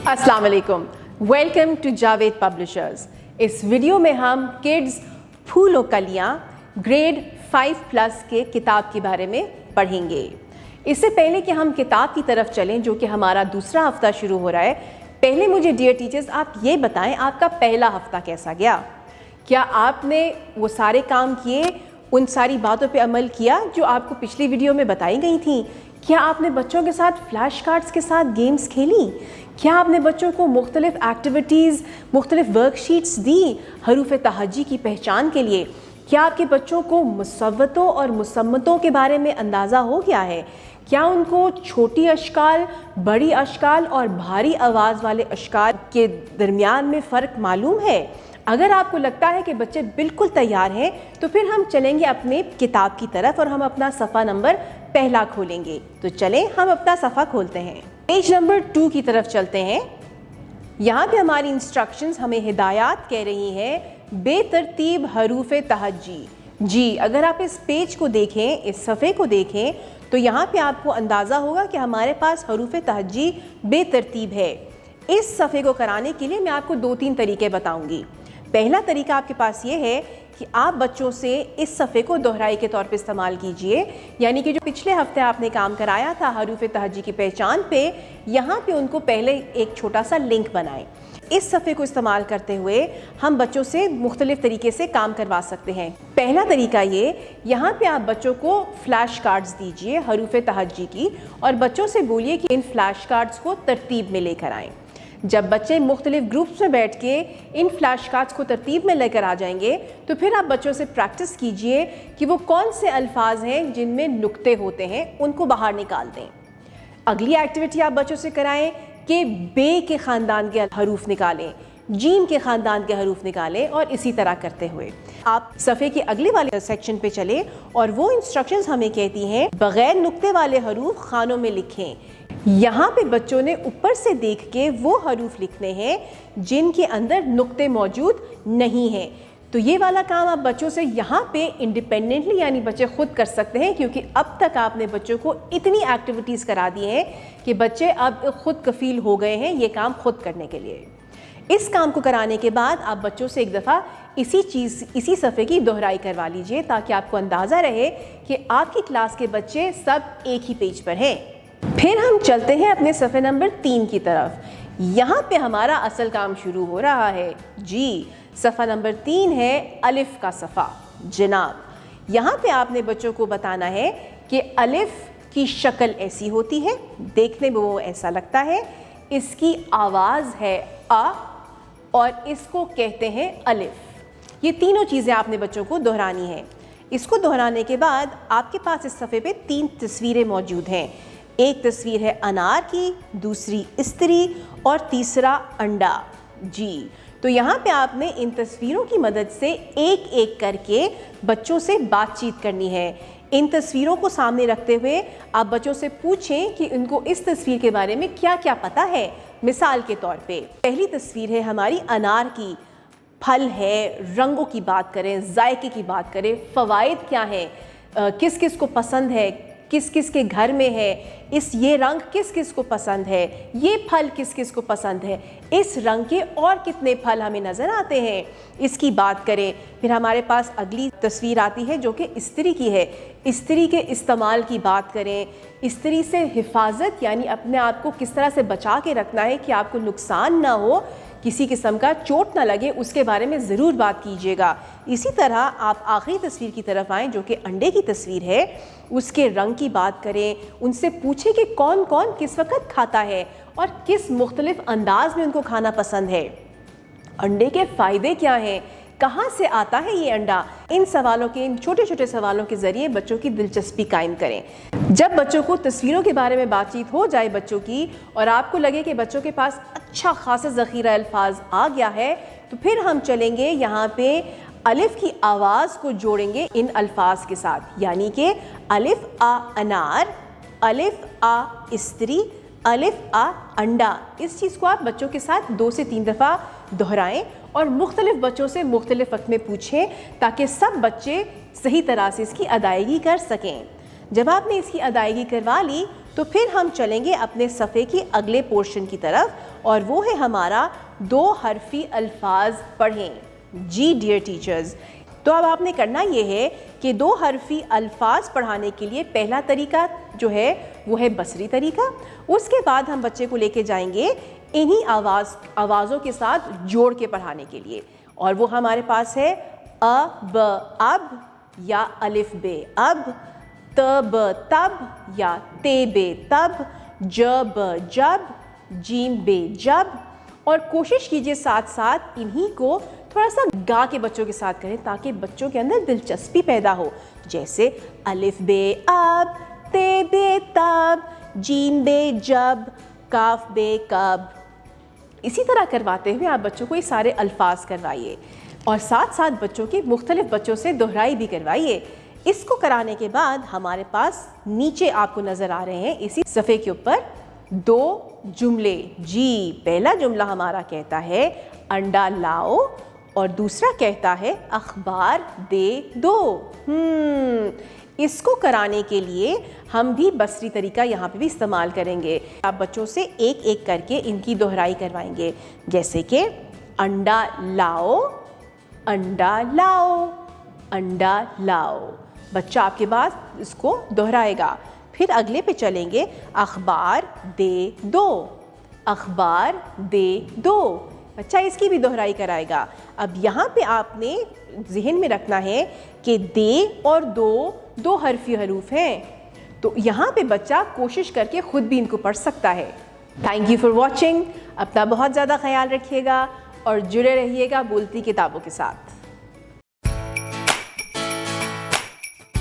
अस्सलाम वालेकुम, welcome to Javed publishers. इस वीडियो में हम किड्स फूल और कलियाँ ग्रेड 5+ के किताब के बारे में पढ़ेंगे। इससे पहले कि हम किताब की तरफ चलें, जो कि हमारा दूसरा हफ्ता शुरू हो रहा है, पहले मुझे डियर टीचर्स आप ये बताएं आपका पहला हफ्ता कैसा गया। क्या आपने वो सारे काम किए, उन सारी बातों पे अमल किया जो आपको पिछली वीडियो में बताई गई थी? क्या आपने बच्चों के साथ फ्लैश कार्ड्स के साथ गेम्स खेली? क्या आपने बच्चों को मुख्तलिफ एक्टिविटीज़, मुख्तलिफ वर्कशीट्स दी हरूफ तहज्जी की पहचान के लिए? क्या आपके बच्चों को मुसव्वतों और मुसम्मतों के बारे में अंदाज़ा हो गया है? क्या उनको छोटी अशकाल, बड़ी अशकाल और भारी आवाज़ वाले अशकाल के दरमियान में फ़र्क मालूम है? अगर आपको लगता है कि बच्चे बिल्कुल तैयार हैं, तो फिर हम चलेंगे अपने किताब की तरफ और हम अपना सफ़ा नंबर पहला खोलेंगे। तो चलें हम अपना सफ़ा खोलते हैं, पेज नंबर 2 की तरफ चलते हैं। यहाँ पे हमारी इंस्ट्रक्शंस हमें हिदायत कह रही हैं बेतरतीब हरूफ तहज्जी। जी, अगर आप इस पेज को देखें, इस सफ़े को देखें, तो यहाँ पे आपको अंदाज़ा होगा कि हमारे पास हरूफ तहज्जी बेतरतीब है। इस सफ़े को कराने के लिए मैं आपको 2-3 तरीके बताऊँगी। पहला तरीका आपके पास ये है कि आप बच्चों से इस सफ़े को दोहराई के तौर पे इस्तेमाल कीजिए, यानी कि जो पिछले हफ्ते आपने काम कराया था हरूफ तहज्जी की पहचान पे, यहाँ पे उनको पहले एक छोटा सा लिंक बनाएं। इस सफ़े को इस्तेमाल करते हुए हम बच्चों से मुख्तलिफ तरीके से काम करवा सकते हैं। पहला तरीका ये, यहाँ पे आप बच्चों को फ्लैश कार्ड्स दीजिए हरूफ तहज्जी की और बच्चों से बोलिए कि इन फ्लैश कार्ड्स को तरतीब में लेकर आएँ। जब बच्चे मुख्तलिफ ग्रुप्स में बैठ के इन फ्लैश कार्ड्स को तरतीब में लेकर आ जाएंगे, तो फिर आप बच्चों से प्रैक्टिस कीजिए कि वो कौन से अल्फाज हैं जिनमें नुक्ते होते हैं, उनको बाहर निकाल दें। अगली एक्टिविटी आप बच्चों से कराएं कि बे के ख़ानदान के हरूफ निकालें, जीम के ख़ानदान के हरूफ निकालें, और इसी तरह करते हुए आप सफ़े के अगले वाले सेक्शन पे चले और वो इंस्ट्रक्शंस हमें कहती हैं बग़ैर नुक्ते वाले हरूफ खानों में लिखें। यहाँ पे बच्चों ने ऊपर से देख के वो हरूफ लिखने हैं जिनके अंदर नुक्ते मौजूद नहीं हैं। तो ये वाला काम आप बच्चों से यहाँ पे इंडिपेंडेंटली, यानी बच्चे खुद कर सकते हैं, क्योंकि अब तक आपने बच्चों को इतनी एक्टिविटीज़ करा दी हैं कि बच्चे अब खुद कफ़ील हो गए हैं ये काम खुद करने के लिए। इस काम को कराने के बाद आप बच्चों से एक दफ़ा इसी सफ़े की दोहराई करवा लीजिए, ताकि आपको अंदाज़ा रहे कि आपकी क्लास के बच्चे सब एक ही पेज पर हैं। फिर हम चलते हैं अपने सफ़े नंबर 3 की तरफ। यहाँ पे हमारा असल काम शुरू हो रहा है। जी, सफ़ा नंबर 3 है अलिफ का सफ़ा। जनाब, यहाँ पे आपने बच्चों को बताना है कि अलिफ की शक्ल ऐसी होती है, देखने में वो ऐसा लगता है, इसकी आवाज़ है आ और इसको कहते हैं अलिफ। ये तीनों चीज़ें आपने बच्चों को दोहरानी है। इसको दोहराने के बाद आपके पास इस सफ़े पे 3 तस्वीरें मौजूद हैं। एक तस्वीर है अनार की, दूसरी स्त्री और तीसरा अंडा। जी, तो यहाँ पे आपने इन तस्वीरों की मदद से एक एक करके बच्चों से बातचीत करनी है। इन तस्वीरों को सामने रखते हुए आप बच्चों से पूछें कि उनको इस तस्वीर के बारे में क्या क्या पता है। मिसाल के तौर पे पहली तस्वीर है हमारी अनार की। फल है, रंगों की बात करें, जायके की बात करें, फ़वाइद क्या हैं, किस किस को पसंद है, किस किस के घर में है, ये रंग किस किस को पसंद है, ये फल किस किस को पसंद है, इस रंग के और कितने फल हमें नज़र आते हैं, इसकी बात करें। फिर हमारे पास अगली तस्वीर आती है जो कि स्त्री की है। स्त्री के इस्तेमाल की बात करें, स्त्री से हिफाजत, यानी अपने आप को किस तरह से बचा के रखना है कि आपको नुकसान ना हो, किसी किस्म का चोट ना लगे, उसके बारे में ज़रूर बात कीजिएगा। इसी तरह आप आखिरी तस्वीर की तरफ आएँ जो कि अंडे की तस्वीर है, उसके रंग की बात करें, उनसे पूछें कि कौन कौन किस वक्त खाता है और किस मुख्तलिफ अंदाज में उनको खाना पसंद है, अंडे के फ़ायदे क्या हैं, कहाँ से आता है ये अंडा। इन सवालों के, इन छोटे छोटे सवालों के ज़रिए बच्चों की दिलचस्पी कायम करें। जब बच्चों को तस्वीरों के बारे में बातचीत हो जाए बच्चों की, और आपको लगे कि बच्चों के पास अच्छा खासा ज़ख़ीरा अल्फाज आ गया है, तो फिर हम चलेंगे यहाँ पे अलिफ की आवाज़ को जोड़ेंगे इन अल्फाज के साथ, यानी कि अलिफ आ अनार, अलिफ आ स्त्री, अलिफ आ अंडा। इस चीज़ को आप बच्चों के साथ 2 से 3 दफ़ा दोहराएं और मुख्तलिफ बच्चों से मुख्तलिफ वक्त में पूछें, ताकि सब बच्चे सही तरह से इसकी अदायगी कर सकें। जब आपने इसकी अदायगी करवा ली, تو پھر ہم چلیں گے اپنے صفحے کی اگلے پورشن کی طرف اور وہ ہے ہمارا 2 حرفی الفاظ پڑھیں. جی ڈیئر ٹیچرز، تو اب آپ نے کرنا یہ ہے کہ 2 حرفی الفاظ پڑھانے کے لیے پہلا طریقہ جو ہے وہ ہے بصری طریقہ. اس کے بعد ہم بچے کو لے کے جائیں گے انہی آوازوں کے ساتھ جوڑ کے پڑھانے کے لیے، اور وہ ہمارے پاس ہے ب اب یا الف بے اب، ب تب یا بے تب، ب جب، جیم بے جب. اور کوشش کیجئے ساتھ ساتھ انہی کو تھوڑا سا گا کے بچوں کے ساتھ کریں تاکہ بچوں کے اندر دلچسپی پیدا ہو. جیسے الف بے اب، بے تب، جیم بے جب، کاف بے کب. اسی طرح کرواتے ہوئے آپ بچوں کو یہ سارے الفاظ کروائیے اور ساتھ ساتھ بچوں کے مختلف بچوں سے دہرائی بھی کروائیے. اس کو کرانے کے بعد ہمارے پاس نیچے آپ کو نظر آ رہے ہیں اسی صفحے کے اوپر 2 جملے. جی پہلا جملہ ہمارا کہتا ہے انڈا لاؤ اور دوسرا کہتا ہے اخبار دے دو. اس کو کرانے کے لیے ہم بھی بصری طریقہ یہاں پہ بھی استعمال کریں گے. آپ بچوں سے ایک ایک کر کے ان کی دہرائی کروائیں گے، جیسے کہ انڈا لاؤ، انڈا لاؤ، انڈا لاؤ. بچہ آپ کے بعد اس کو دہرائے گا. پھر اگلے پہ چلیں گے اخبار دے دو، اخبار دے دو. بچہ اس کی بھی دہرائی کرائے گا. اب یہاں پہ آپ نے ذہن میں رکھنا ہے کہ دے اور دو حرفی حروف ہیں، تو یہاں پہ بچہ کوشش کر کے خود بھی ان کو پڑھ سکتا ہے. Thank you for watching. اپنا بہت زیادہ خیال رکھیے گا اور جڑے رہیے گا بولتی کتابوں کے ساتھ.